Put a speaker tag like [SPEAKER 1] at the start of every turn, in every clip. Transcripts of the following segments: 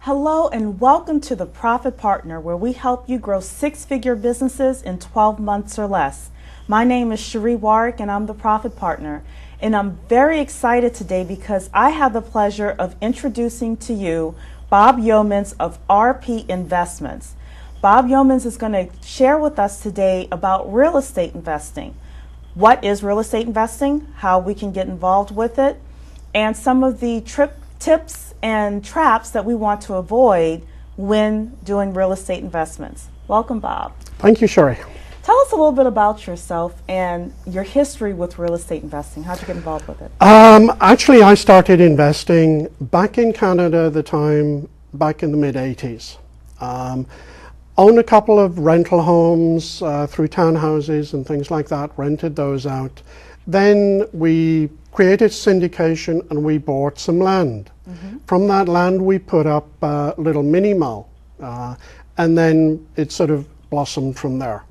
[SPEAKER 1] Hello and welcome to the Profit Partner, where we help you grow six-figure businesses in 12 months or less. My name is Cherie Warwick and I'm the Profit Partner. And I'm very excited today because I have the pleasure of introducing to you Bob Yeomans of RP Investments. Bob Yeomans is going to share with us today about real estate investing. What is real estate investing, how we can get involved with it, and some of the tips and traps that we want to avoid when doing real estate investments. Welcome, Bob.
[SPEAKER 2] Thank you, Cherie.
[SPEAKER 1] Tell us a little bit about yourself and your history with real estate investing. How'd you get involved with it?
[SPEAKER 2] Actually, I started investing back in Canada at the time, back in the mid-80s. Owned a couple of rental homes through townhouses and things like that, rented those out. Then we created syndication and we bought some land. From that land we put up a little mini mall, and then it sort of blossomed from there.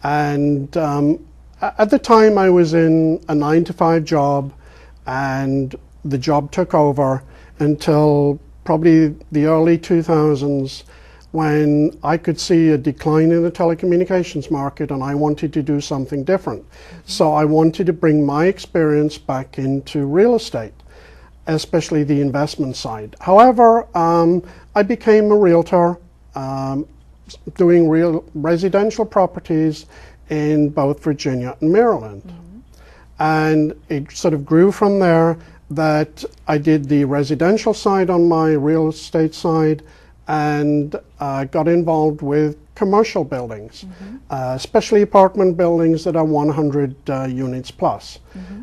[SPEAKER 2] And at the time I was in a 9-to-5 job, and the job took over until probably the early 2000s, when I could see a decline in the telecommunications market and I wanted to do something different. So I wanted to bring my experience back into real estate, especially the investment side. However, I became a realtor, doing real residential properties in both Virginia and Maryland. And it sort of grew from there that I did the residential side on my real estate side, and got involved with commercial buildings, especially apartment buildings that are 100 units plus.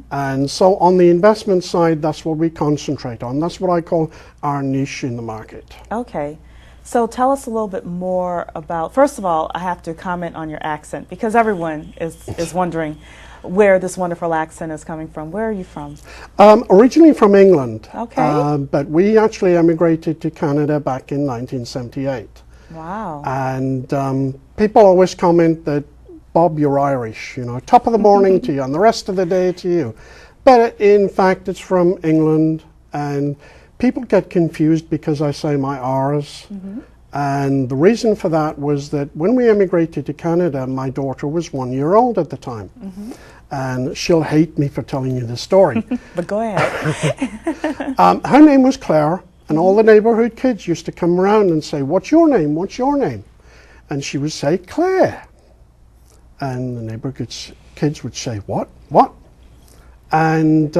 [SPEAKER 2] And so on the investment side, that's what we concentrate on. That's what I call our niche in the market.
[SPEAKER 1] Okay. So tell us a little bit more about, first of all, I have to comment on your accent because everyone is wondering where this wonderful accent is coming from. Where are you from?
[SPEAKER 2] Originally from England.
[SPEAKER 1] Okay.
[SPEAKER 2] But we actually emigrated to Canada back in 1978.
[SPEAKER 1] Wow.
[SPEAKER 2] And people always comment that, Bob, you're Irish, you know, top of the morning to you and the rest of the day to you. But in fact, it's from England, and people get confused because I say my R's. And the reason for that was that when we emigrated to Canada, my daughter was 1 year old at the time. And she'll hate me for telling you this story.
[SPEAKER 1] But go ahead.
[SPEAKER 2] Her name was Claire, and all the neighborhood kids used to come around and say, "What's your name? What's your name?" And she would say, "Claire." And the neighborhood kids would say, "What? What?" And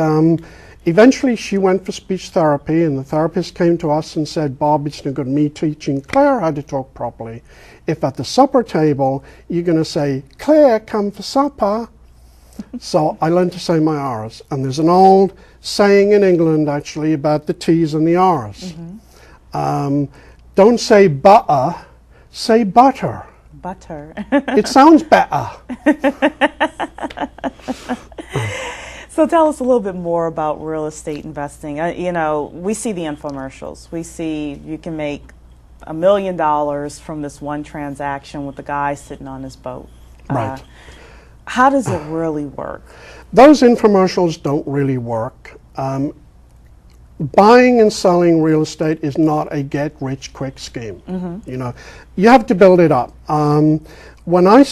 [SPEAKER 2] eventually she went for speech therapy, and the therapist came to us and said, "Bob, it's no good me teaching Claire how to talk properly. If at the supper table you're going to say, 'Claire, come for supper.'" So I learned to say my R's. And there's an old saying in England actually about the T's and the R's. Don't say butter, say butter.
[SPEAKER 1] Butter.
[SPEAKER 2] It sounds better.
[SPEAKER 1] So tell us a little bit more about real estate investing. You know, we see the infomercials. We see you can make $1 million from this one transaction with the guy sitting on his boat.
[SPEAKER 2] Right.
[SPEAKER 1] How does it really work?
[SPEAKER 2] Those infomercials don't really work. Buying and selling real estate is not a get-rich-quick scheme. You know, you have to build it up. When I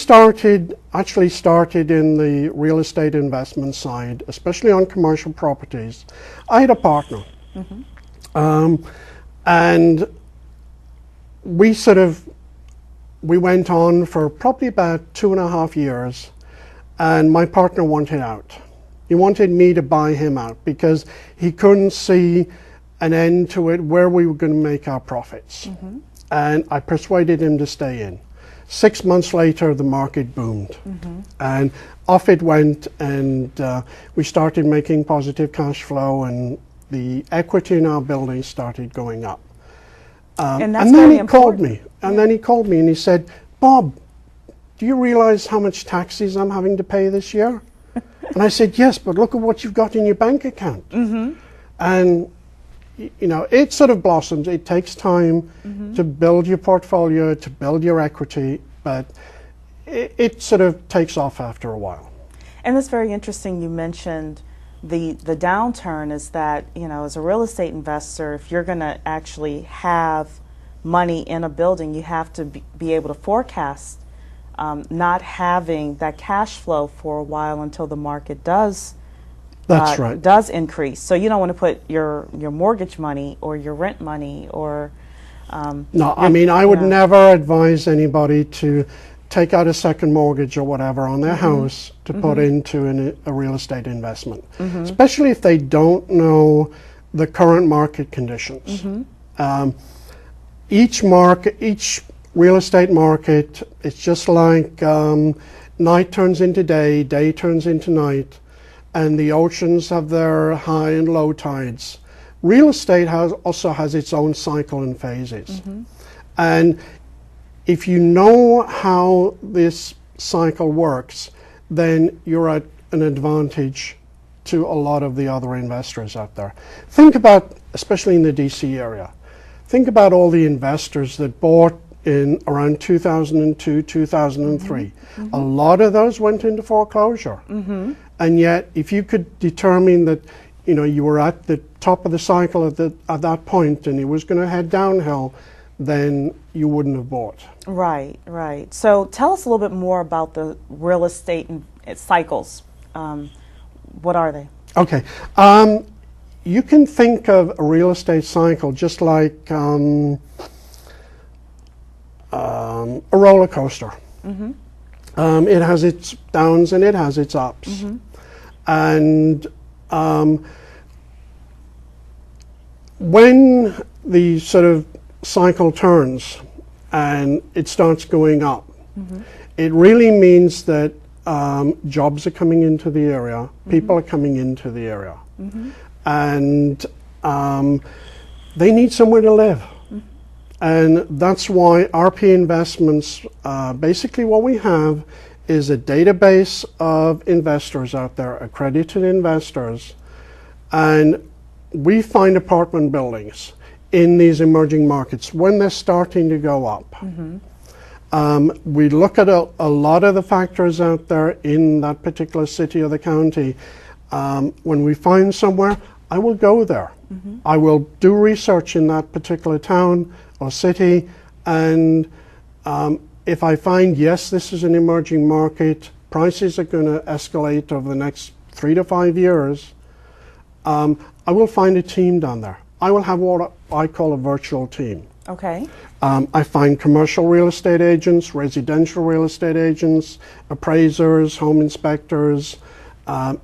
[SPEAKER 2] actually started in the real estate investment side, especially on commercial properties, I had a partner. And we went on for probably about 2.5 years, and my partner wanted out. He wanted me to buy him out because he couldn't see an end to it where we were going to make our profits. And I persuaded him to stay in. 6 months later, the market boomed. And off it went, and we started making positive cash flow, and the equity in our building started going up.
[SPEAKER 1] And that's
[SPEAKER 2] and then
[SPEAKER 1] very
[SPEAKER 2] he called
[SPEAKER 1] important.
[SPEAKER 2] me, and then he called me and he said, "Bob, do you realize how much taxes I'm having to pay this year?" And I said, "Yes, but look at what you've got in your bank account." And you know, it sort of blossoms. It takes time to build your portfolio, to build your equity, but it sort of takes off after a while.
[SPEAKER 1] And it's very interesting you mentioned the downturn is that, as a real estate investor, if you're going to actually have money in a building, you have to be able to forecast not having that cash flow for a while until the market does
[SPEAKER 2] That's right.
[SPEAKER 1] does increase. So you don't want to put your mortgage money or your rent money or
[SPEAKER 2] No, I mean, I would never advise anybody to take out a second mortgage or whatever on their house to put into a real estate investment, especially if they don't know the current market conditions. Each real estate market, it's just like night turns into day, day turns into night, and the oceans have their high and low tides. Real estate also has its own cycle and phases. And if you know how this cycle works, then you're at an advantage to a lot of the other investors out there. Think about, especially in the DC area, think about all the investors that bought in around 2002, 2003. A lot of those went into foreclosure. And yet, if you could determine that you were at the top of the cycle at that point and it was going to head downhill, then you wouldn't have bought.
[SPEAKER 1] Right, right. So tell us a little bit more about the real estate cycles. What are they?
[SPEAKER 2] Okay. You can think of a real estate cycle just like a roller coaster. It has its downs and it has its ups. And when the sort of cycle turns and it starts going up, it really means that jobs are coming into the area, people are coming into the area, and they need somewhere to live. And that's why RP Investments, basically what we have is a database of investors out there, accredited investors, and we find apartment buildings in these emerging markets when they're starting to go up. We look at a lot of the factors out there in that particular city or the county. When we find somewhere, I will go there. I will do research in that particular town or city, and if I find, yes, this is an emerging market, prices are going to escalate over the next 3 to 5 years, I will find a team down there. I will have what I call a virtual team.
[SPEAKER 1] Okay.
[SPEAKER 2] I find commercial real estate agents, residential real estate agents, appraisers, home inspectors,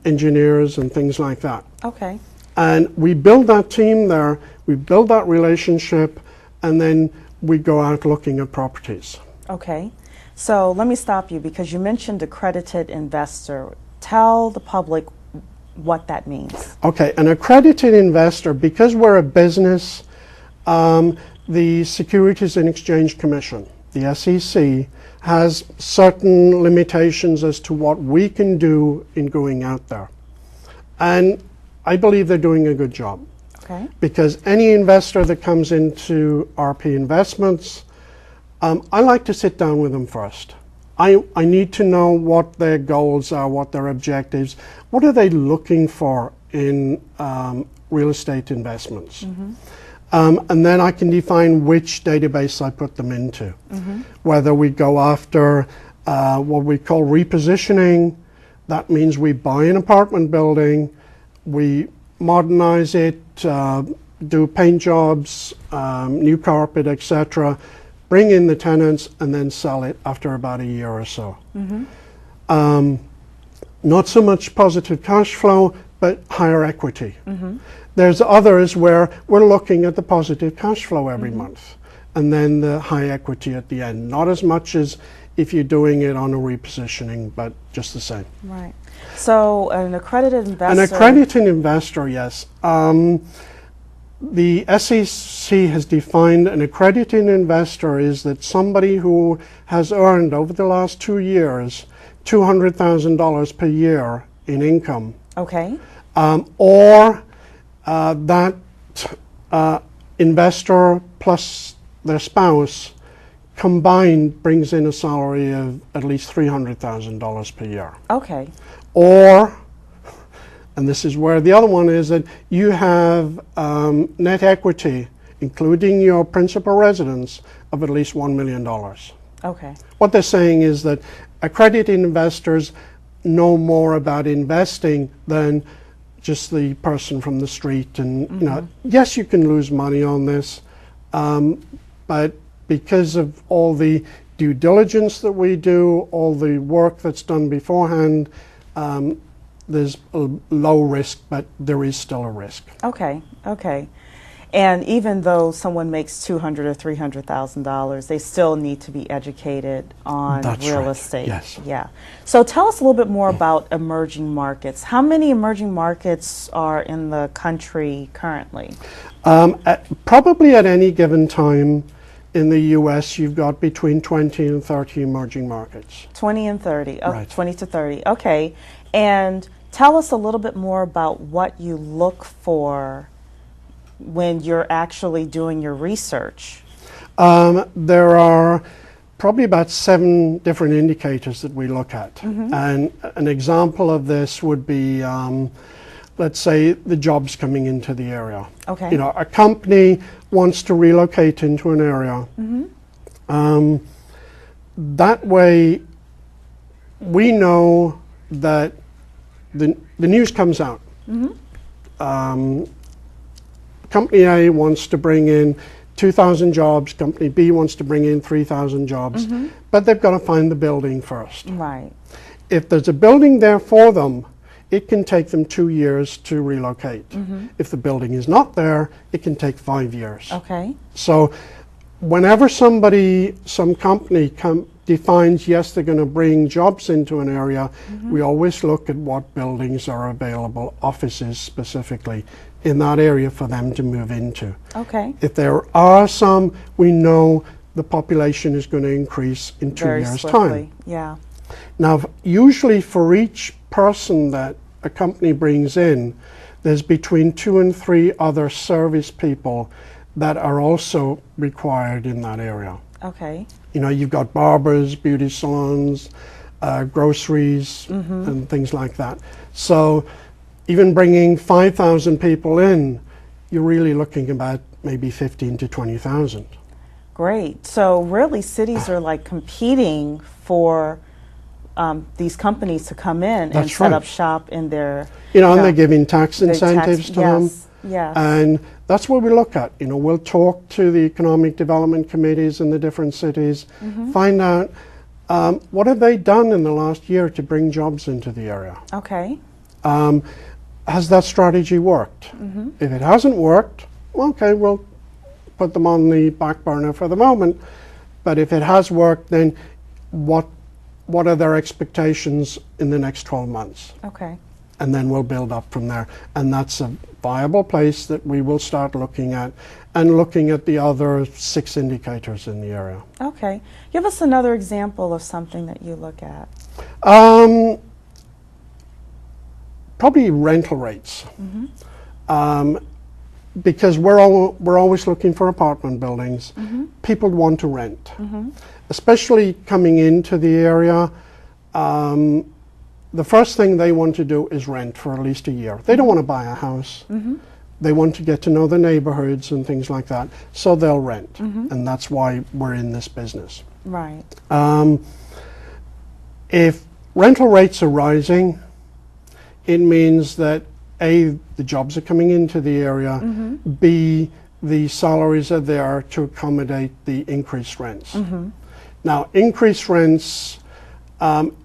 [SPEAKER 2] engineers, and things like that.
[SPEAKER 1] Okay.
[SPEAKER 2] And we build that team there, we build that relationship, and then we go out looking at properties.
[SPEAKER 1] Okay. So let me stop you because you mentioned accredited investor. Tell the public what that means.
[SPEAKER 2] Okay, an accredited investor, because we're a business, the Securities and Exchange Commission, the SEC, has certain limitations as to what we can do in going out there. And I believe they're doing a good job.
[SPEAKER 1] Okay.
[SPEAKER 2] Because any investor that comes into RP Investments, I like to sit down with them first. I need to know what their goals are, what their objectives, what are they looking for in real estate investments. And then I can define which database I put them into. Whether we go after what we call repositioning, that means we buy an apartment building, we modernize it, do paint jobs, new carpet, etc., bring in the tenants, and then sell it after about a year or so. Not so much positive cash flow, but higher equity. There's others where we're looking at the positive cash flow every month, and then the high equity at the end. Not as much as if you're doing it on a repositioning, but just the same.
[SPEAKER 1] Right. So an accredited investor.
[SPEAKER 2] An accredited investor, yes. The SEC has defined an accredited investor is that somebody who has earned over the last 2 years $200,000 per year in income.
[SPEAKER 1] Okay.
[SPEAKER 2] Or that investor plus their spouse combined brings in a salary of at least $300,000 per year.
[SPEAKER 1] Okay.
[SPEAKER 2] Or and this is where the other one is, that you have net equity, including your principal residence, of at least $1 million.
[SPEAKER 1] Okay.
[SPEAKER 2] What they're saying is that accredited investors know more about investing than just the person from the street. And you know, yes, you can lose money on this, but because of all the due diligence that we do, all the work that's done beforehand, there's a low risk, but there is still a risk.
[SPEAKER 1] Okay. Okay. And even though someone makes $200,000 or $300,000, they still need to be educated on
[SPEAKER 2] That's
[SPEAKER 1] real
[SPEAKER 2] right.
[SPEAKER 1] estate.
[SPEAKER 2] Yes.
[SPEAKER 1] Yeah. So tell us a little bit more about emerging markets. How many emerging markets are in the country currently?
[SPEAKER 2] Probably at any given time in the U.S., you've got between 20 and 30 emerging markets.
[SPEAKER 1] 20 and 30. Oh,
[SPEAKER 2] Right.
[SPEAKER 1] 20 to 30. Okay. And tell us a little bit more about what you look for when you're actually doing your research.
[SPEAKER 2] There are probably about 7 different indicators that we look at. And an example of this would be, let's say, the jobs coming into the area.
[SPEAKER 1] Okay.
[SPEAKER 2] You know, a company wants to relocate into an area. That way, we know that the news comes out. Company A wants to bring in 2,000 jobs, Company B wants to bring in 3,000 jobs, but they've got to find the building first.
[SPEAKER 1] Right.
[SPEAKER 2] If there's a building there for them, it can take them 2 years to relocate. If the building is not there, it can take 5 years.
[SPEAKER 1] Okay.
[SPEAKER 2] So whenever some company defines, yes, they're going to bring jobs into an area, we always look at what buildings are available, offices specifically, in that area for them to move into.
[SPEAKER 1] Okay.
[SPEAKER 2] If there are some, we know the population is going to increase in 2
[SPEAKER 1] Very
[SPEAKER 2] years'
[SPEAKER 1] swiftly.
[SPEAKER 2] time.
[SPEAKER 1] Yeah.
[SPEAKER 2] Now, usually for each person that a company brings in, there's between 2 and 3 other service people that are also required in that area.
[SPEAKER 1] Okay.
[SPEAKER 2] You know, you've got barbers, beauty salons, groceries, and things like that. So even bringing 5,000 people in, you're really looking about maybe 15 to 20,000.
[SPEAKER 1] Great. So really cities are like competing for these companies to come in and
[SPEAKER 2] That's
[SPEAKER 1] set
[SPEAKER 2] right.
[SPEAKER 1] up shop in their,
[SPEAKER 2] You know, and they're giving tax
[SPEAKER 1] their
[SPEAKER 2] incentives to them.
[SPEAKER 1] yes, yes.
[SPEAKER 2] And that's what we look at. You know, we'll talk to the economic development committees in the different cities, find out what have they done in the last year to bring jobs into the area.
[SPEAKER 1] Okay.
[SPEAKER 2] Has that strategy worked? If it hasn't worked, okay, we'll put them on the back burner for the moment. But if it has worked, then what are their expectations in the next 12 months?
[SPEAKER 1] Okay.
[SPEAKER 2] And then we'll build up from there. And that's a viable place that we will start looking at, and looking at the other 6 indicators in the area.
[SPEAKER 1] Okay. Give us another example of something that you look at.
[SPEAKER 2] Probably rental rates. Because we're always looking for apartment buildings. People want to rent. Especially coming into the area, the first thing they want to do is rent for at least a year. They don't want to buy a house. They want to get to know the neighborhoods and things like that. So they'll rent. And that's why we're in this business.
[SPEAKER 1] Right.
[SPEAKER 2] If rental rates are rising, it means that A, the jobs are coming into the area, B, the salaries are there to accommodate the increased rents. Now, increased rents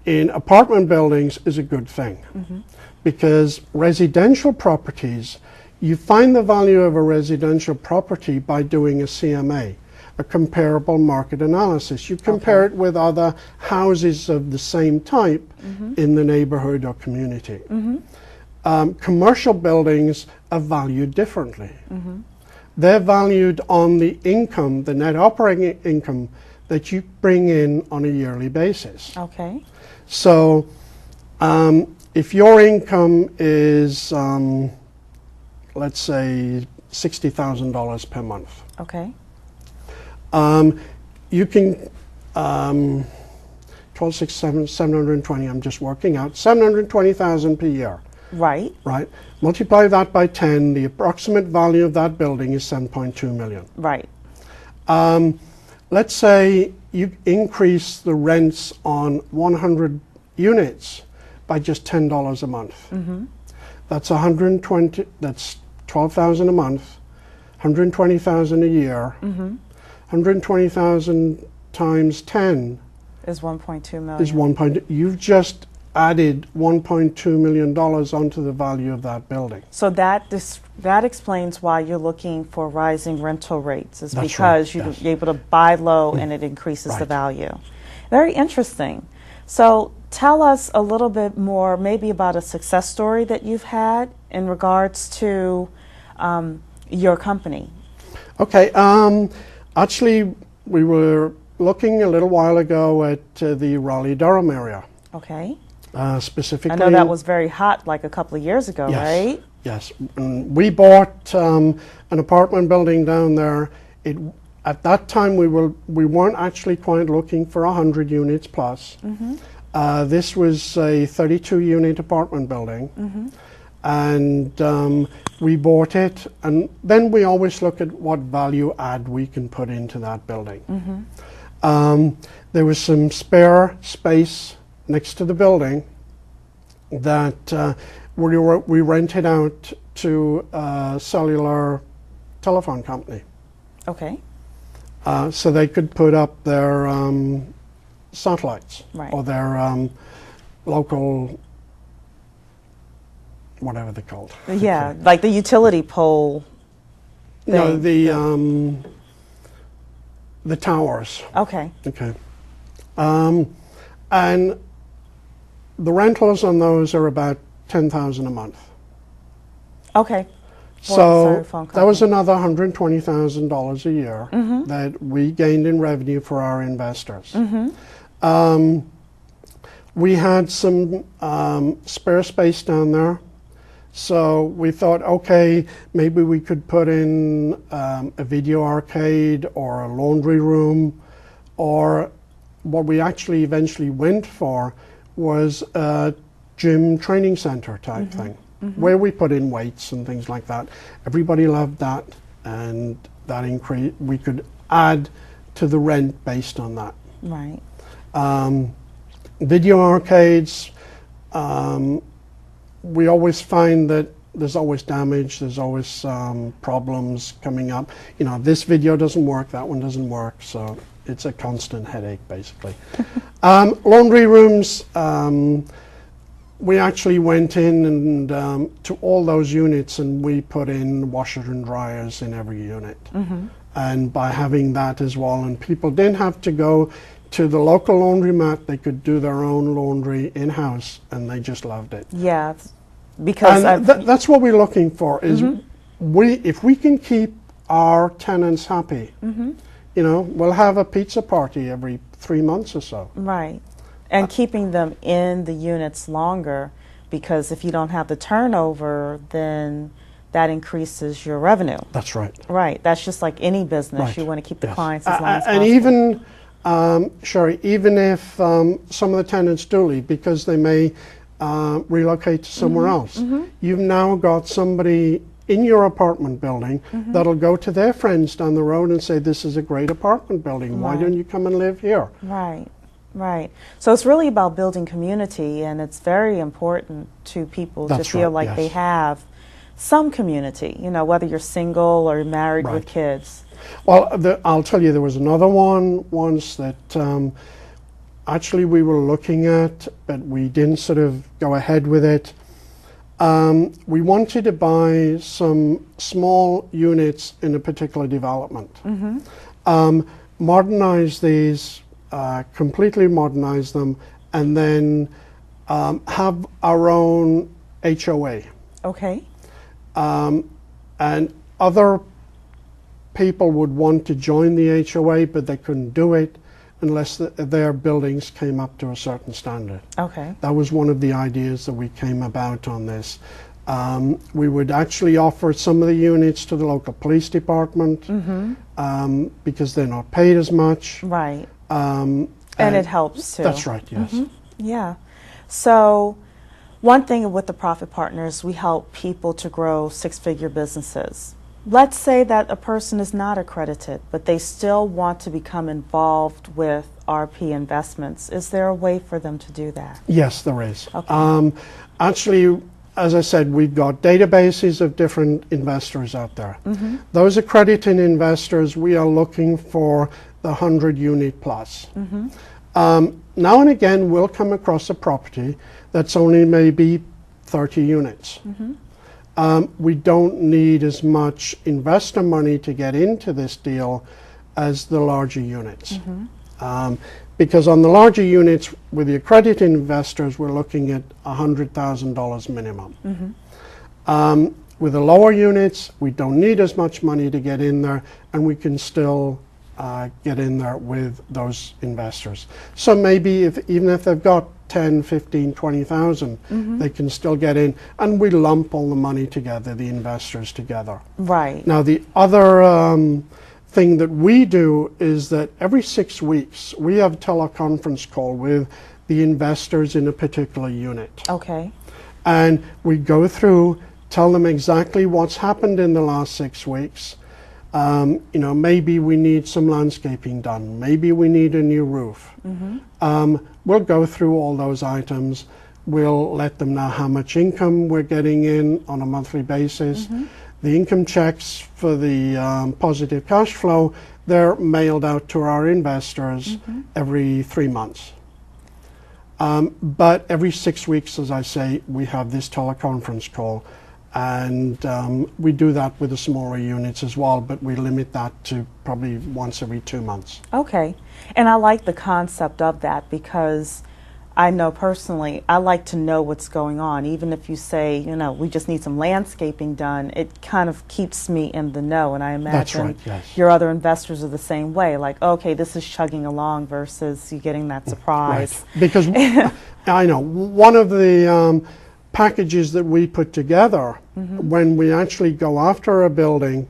[SPEAKER 2] in apartment buildings is a good thing, because residential properties, you find the value of a residential property by doing a CMA, a comparable market analysis. You compare it with other houses of the same type in the neighborhood or community. Commercial buildings are valued differently. They're valued on the income, the net operating income that you bring in on a yearly basis.
[SPEAKER 1] Okay.
[SPEAKER 2] So if your income is, let's say, $60,000 per month,
[SPEAKER 1] Okay.
[SPEAKER 2] you can, 12, 6, 7, 720, I'm just working out, 720,000 per year.
[SPEAKER 1] Right.
[SPEAKER 2] right? Multiply that by 10, the approximate value of that building is 7.2 million.
[SPEAKER 1] Right.
[SPEAKER 2] Let's say you increase the rents on 100 units by just $10 a month. That's 120. That's 12,000 a month, 120,000 a year. 120,000 times 10
[SPEAKER 1] Is 1.2 million.
[SPEAKER 2] is 1. You've just added $1.2 million onto the value of that building.
[SPEAKER 1] So that explains why you're looking for rising rental rates, is
[SPEAKER 2] That's
[SPEAKER 1] because
[SPEAKER 2] right,
[SPEAKER 1] you're
[SPEAKER 2] yes.
[SPEAKER 1] able to buy low and it increases the
[SPEAKER 2] Right.
[SPEAKER 1] value. Very interesting. So tell us a little bit more, maybe about a success story that you've had in regards to your company.
[SPEAKER 2] Okay. Actually, we were looking a little while ago at the Raleigh-Durham area,
[SPEAKER 1] Okay.
[SPEAKER 2] specifically.
[SPEAKER 1] I know that was very hot like a couple of years ago,
[SPEAKER 2] Yes.
[SPEAKER 1] right?
[SPEAKER 2] Yes. And we bought an apartment building down there. At that time, we weren't actually quite looking for 100 units plus. This was a 32-unit apartment building. And we bought it, and then we always look at what value add we can put into that building. There was some spare space next to the building that we rented out to a cellular telephone company.
[SPEAKER 1] Okay.
[SPEAKER 2] So they could put up their satellites,
[SPEAKER 1] Right.
[SPEAKER 2] or their local, whatever they're called.
[SPEAKER 1] Yeah, like the utility pole
[SPEAKER 2] No,
[SPEAKER 1] thing.
[SPEAKER 2] the towers.
[SPEAKER 1] Okay.
[SPEAKER 2] Okay. And the rentals on those are about $10,000 a month.
[SPEAKER 1] Okay. For the
[SPEAKER 2] So
[SPEAKER 1] telephone
[SPEAKER 2] that was
[SPEAKER 1] company.
[SPEAKER 2] another $120,000 a year that we gained in revenue for our investors. We had some spare space down there, so we thought, okay, maybe we could put in a video arcade or a laundry room, or what we actually eventually went for was a gym training center type thing, where we put in weights and things like that. Everybody loved that, and that increase we could add to the rent based on that.
[SPEAKER 1] Right.
[SPEAKER 2] Video arcades, we always find that there's always damage, there's always problems coming up. You know, this video doesn't work, that one doesn't work, so it's a constant headache, basically. Laundry rooms, we actually went in and to all those units, and we put in washers and dryers in every unit. And by having that as well, and people didn't have to go to the local laundromat, they could do their own laundry in-house, and they just loved it.
[SPEAKER 1] Yeah, because
[SPEAKER 2] And that's what we're looking for, is if we can keep our tenants happy, you know, we'll have a pizza party every 3 months or so.
[SPEAKER 1] right, and keeping them in the units longer, because if you don't have the turnover, then that increases your revenue.
[SPEAKER 2] That's right.
[SPEAKER 1] Right, that's just like any business.
[SPEAKER 2] Right.
[SPEAKER 1] You want to keep the
[SPEAKER 2] Yes.
[SPEAKER 1] clients as long as
[SPEAKER 2] And
[SPEAKER 1] possible.
[SPEAKER 2] even, Sherry, even if some of the tenants do leave because they may relocate to somewhere else, you've now got somebody in your apartment building that'll go to their friends down the road and say, this is a great apartment building, why
[SPEAKER 1] Right.
[SPEAKER 2] don't you come and live here?
[SPEAKER 1] Right, right. So it's really about building community, and it's very important to people to
[SPEAKER 2] That's
[SPEAKER 1] feel
[SPEAKER 2] right,
[SPEAKER 1] like they
[SPEAKER 2] yes.
[SPEAKER 1] have some community, you know, whether you're single or married with
[SPEAKER 2] Right.
[SPEAKER 1] kids.
[SPEAKER 2] Well, I'll tell you, there was another one once that actually we were looking at, but we didn't sort of go ahead with it. We wanted to buy some small units in a particular development. Modernize these, completely modernize them, and then have our own HOA.
[SPEAKER 1] Okay.
[SPEAKER 2] And other people would want to join the HOA, but they couldn't do it unless their buildings came up to a certain standard.
[SPEAKER 1] Okay.
[SPEAKER 2] That was one of the ideas that we came about on this. We would actually offer some of the units to the local police department because they're not paid as much.
[SPEAKER 1] Right.
[SPEAKER 2] And
[SPEAKER 1] And it helps too.
[SPEAKER 2] That's right, yes.
[SPEAKER 1] Yeah. So One thing with the Profit Partners, we help people to grow six-figure businesses. Let's say that a person is not accredited, but they still want to become involved with RP Investments. Is there a way for them to do that?
[SPEAKER 2] Yes, there is.
[SPEAKER 1] Okay.
[SPEAKER 2] Actually, as I said, we've got databases of different investors out there. Those accredited investors, we are looking for the 100-unit plus. Now and again, we'll come across a property that's only maybe 30 units. We don't need as much investor money to get into this deal as the larger units. Because on the larger units, with the accredited investors, we're looking at $100,000 minimum. With the lower units, we don't need as much money to get in there, and we can still get in there with those investors. So maybe even if they've got 10, 15, 20,000, they can still get in, and we lump all the money together, the investors together.
[SPEAKER 1] Right.
[SPEAKER 2] Now the other thing that we do is that every 6 weeks we have a teleconference call with the investors in a particular unit.
[SPEAKER 1] Okay.
[SPEAKER 2] And we go through, tell them exactly what's happened in the last 6 weeks. You know, maybe we need some landscaping done. Maybe we need a new roof. We'll go through all those items. We'll let them know how much income we're getting in on a monthly basis. The income checks for the positive cash flow, they're mailed out to our investors every 3 months. But every 6 weeks, as I say, we have this teleconference call. And we do that with the smaller units as well, but we limit that to probably once every 2 months.
[SPEAKER 1] Okay. And I like the concept of that because I know personally, I like to know what's going on. Even if you say, you know, we just need some landscaping done, it kind of keeps me in the know. And I imagine
[SPEAKER 2] right, yes.
[SPEAKER 1] your other investors are the same way. Like, okay, this is chugging along versus you getting that surprise.
[SPEAKER 2] Right. Because I know one of the packages that we put together when we actually go after a building,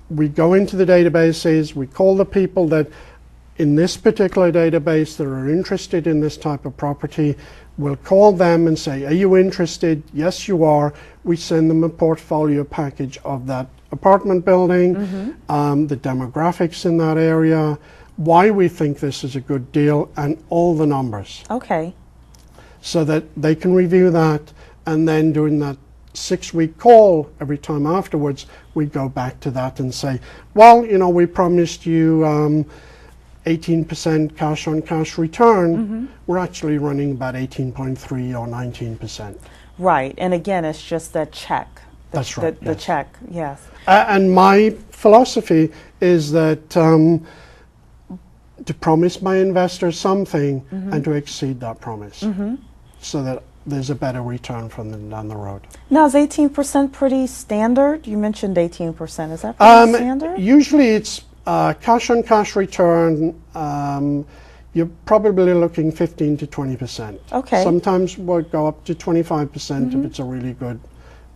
[SPEAKER 2] we go into the databases, we call the people that in this particular database that are interested in this type of property. We'll call them and say, are you interested? Yes, you are. We send them a portfolio package of that apartment building, the demographics in that area, why we think this is a good deal, and all the numbers.
[SPEAKER 1] Okay.
[SPEAKER 2] So that they can review that, and then during that 6-week call, every time afterwards, we go back to that and say, well, you know, we promised you 18% cash on cash return. We're actually running about 18.3 or 19%.
[SPEAKER 1] Right. And again, it's just that check.
[SPEAKER 2] That's right.
[SPEAKER 1] The check, yes.
[SPEAKER 2] And my philosophy is that to promise my investors something and to exceed that promise so that there's a better return from them down the road.
[SPEAKER 1] Now, is 18% pretty standard? You mentioned 18%. Is that pretty standard?
[SPEAKER 2] Usually it's cash on cash return. You're probably looking 15 to 20%.
[SPEAKER 1] Okay.
[SPEAKER 2] Sometimes we'll go up to 25% if it's a really good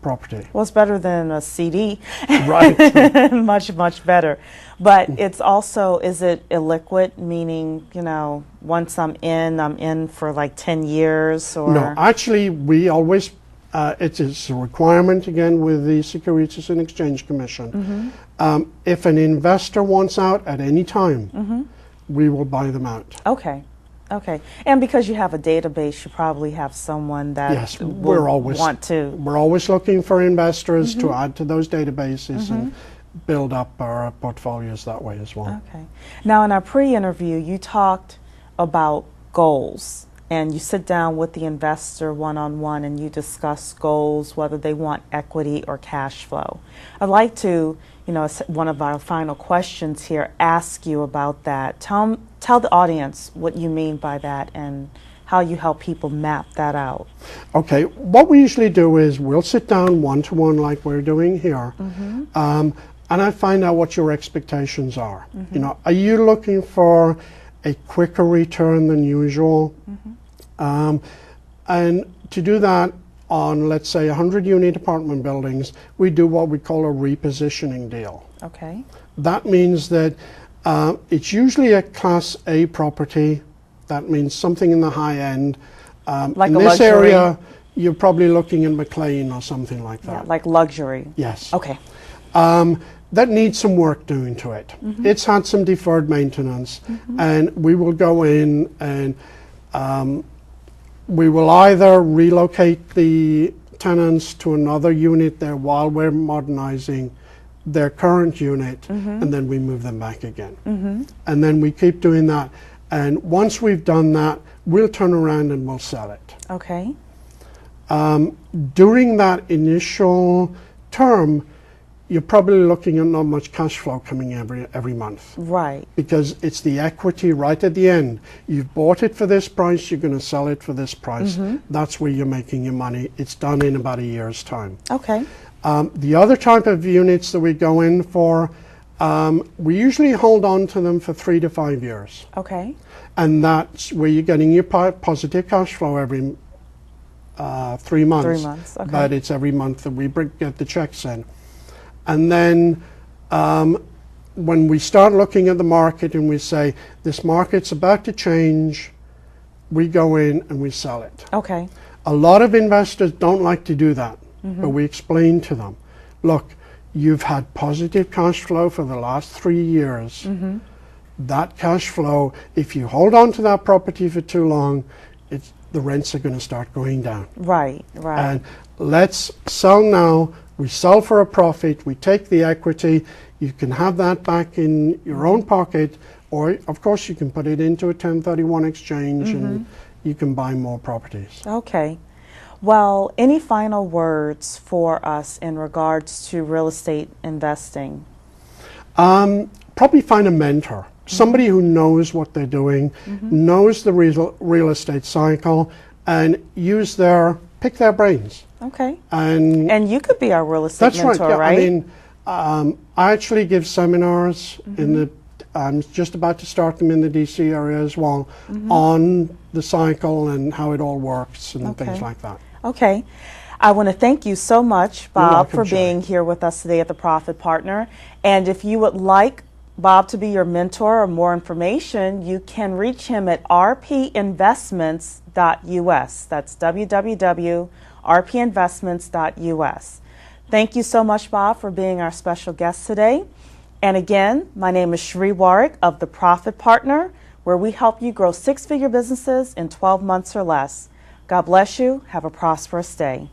[SPEAKER 2] property.
[SPEAKER 1] Well, it's better than a CD.
[SPEAKER 2] Right.
[SPEAKER 1] Much, much better. But it's also, is it illiquid, meaning, you know, once I'm in for like 10 years? Or
[SPEAKER 2] No, actually, we always, it is a requirement, again, with the Securities and Exchange Commission. If an investor wants out at any time, we will buy them out.
[SPEAKER 1] Okay. Okay. And because you have a database, you probably have someone that
[SPEAKER 2] Yes,
[SPEAKER 1] will want to.
[SPEAKER 2] We're always looking for investors to add to those databases and build up our portfolios that way as well.
[SPEAKER 1] Okay. Now, in our pre-interview, you talked about goals, and you sit down with the investor one-on-one and you discuss goals, whether they want equity or cash flow. I'd like to, you know, one of our final questions here, ask you about that. Tell the audience what you mean by that and how you help people map that out.
[SPEAKER 2] Okay, what we usually do is we'll sit down one-to-one like we're doing here, and I find out what your expectations are. You know, are you looking for a quicker return than usual? And to do that on, let's say, 100-unit apartment buildings, we do what we call a repositioning deal.
[SPEAKER 1] Okay.
[SPEAKER 2] That means that it's usually a Class A property. That means something in the high end.
[SPEAKER 1] Like
[SPEAKER 2] in
[SPEAKER 1] a
[SPEAKER 2] this
[SPEAKER 1] luxury?
[SPEAKER 2] area, you're probably looking at McLean or something like
[SPEAKER 1] Yeah,
[SPEAKER 2] that.
[SPEAKER 1] like luxury.
[SPEAKER 2] Yes.
[SPEAKER 1] Okay.
[SPEAKER 2] That needs some work doing to it. It's had some deferred maintenance, and we will go in and we will either relocate the tenants to another unit there while we're modernizing their current unit, and then we move them back again. And then we keep doing that. And once we've done that, we'll turn around and we'll sell it.
[SPEAKER 1] Okay.
[SPEAKER 2] During that initial term, you're probably looking at not much cash flow coming every month,
[SPEAKER 1] Right.
[SPEAKER 2] because it's the equity right at the end. You've bought it for this price, you're going to sell it for this price. That's where you're making your money. It's done in about a year's time.
[SPEAKER 1] Okay.
[SPEAKER 2] The other type of units that we go in for, we usually hold on to them for 3 to 5 years.
[SPEAKER 1] Okay.
[SPEAKER 2] And that's where you're getting your positive cash flow every 3 months.
[SPEAKER 1] 3 months, okay.
[SPEAKER 2] But it's every month that we get the checks in. And then when we start looking at the market and we say, this market's about to change, we go in and we sell it.
[SPEAKER 1] Okay.
[SPEAKER 2] A lot of investors don't like to do that, but we explain to them, look, you've had positive cash flow for the last 3 years. That cash flow, if you hold on to that property for too long, the rents are going to start going down.
[SPEAKER 1] Right. Right.
[SPEAKER 2] And let's sell now. We sell for a profit. We take the equity. You can have that back in your own pocket, or of course you can put it into a 1031 exchange and you can buy more properties.
[SPEAKER 1] Okay. Well, any final words for us in regards to real estate investing?
[SPEAKER 2] Probably find a mentor, somebody who knows what they're doing, knows the real estate cycle, and pick their brains.
[SPEAKER 1] Okay.
[SPEAKER 2] And
[SPEAKER 1] you could be our real estate
[SPEAKER 2] that's
[SPEAKER 1] mentor,
[SPEAKER 2] right. Yeah,
[SPEAKER 1] right?
[SPEAKER 2] I mean, I actually give seminars I'm just about to start them in the DC area as well, on the cycle and how it all works and things like that.
[SPEAKER 1] Okay. I want to thank you so much, Bob,
[SPEAKER 2] welcome,
[SPEAKER 1] for being here with us today at the Profit Partner. And if you would like Bob to be your mentor or more information, you can reach him at rpinvestments.us. That's www.rpinvestments.us. Thank you so much, Bob, for being our special guest today. And again, my name is Cherie Warwick of the Profit Partner, where we help you grow 6-figure businesses in 12 months or less. God bless you. Have a prosperous day.